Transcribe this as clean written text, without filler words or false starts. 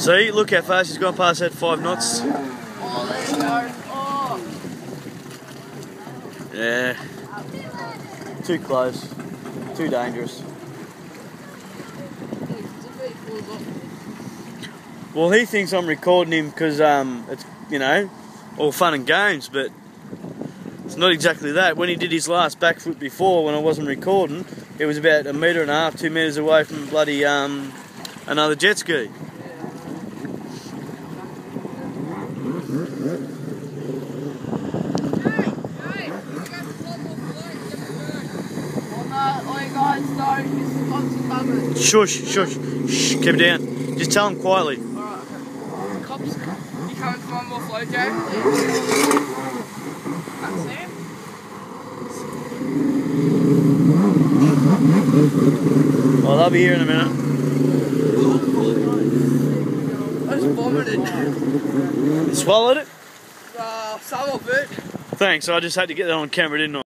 See, look how fast he's gone past that 5 knots. Oh, there you go. Oh. Yeah. Too close. Too dangerous. Well, he thinks I'm recording him because it's, you know, all fun and games, but it's not exactly that. When he did his last backflip before, when I wasn't recording, it was about 1.5 meters, 2 meters away from bloody another jet ski. Shush, shush, shh, keep it down. Just tell him quietly. Alright, okay. Cops, you coming for one more float, Joe? That's Sam? Well, they'll be here in a minute. I just vomited. You swallowed it? Some of it. Thanks, I just had to get that on camera, didn't I?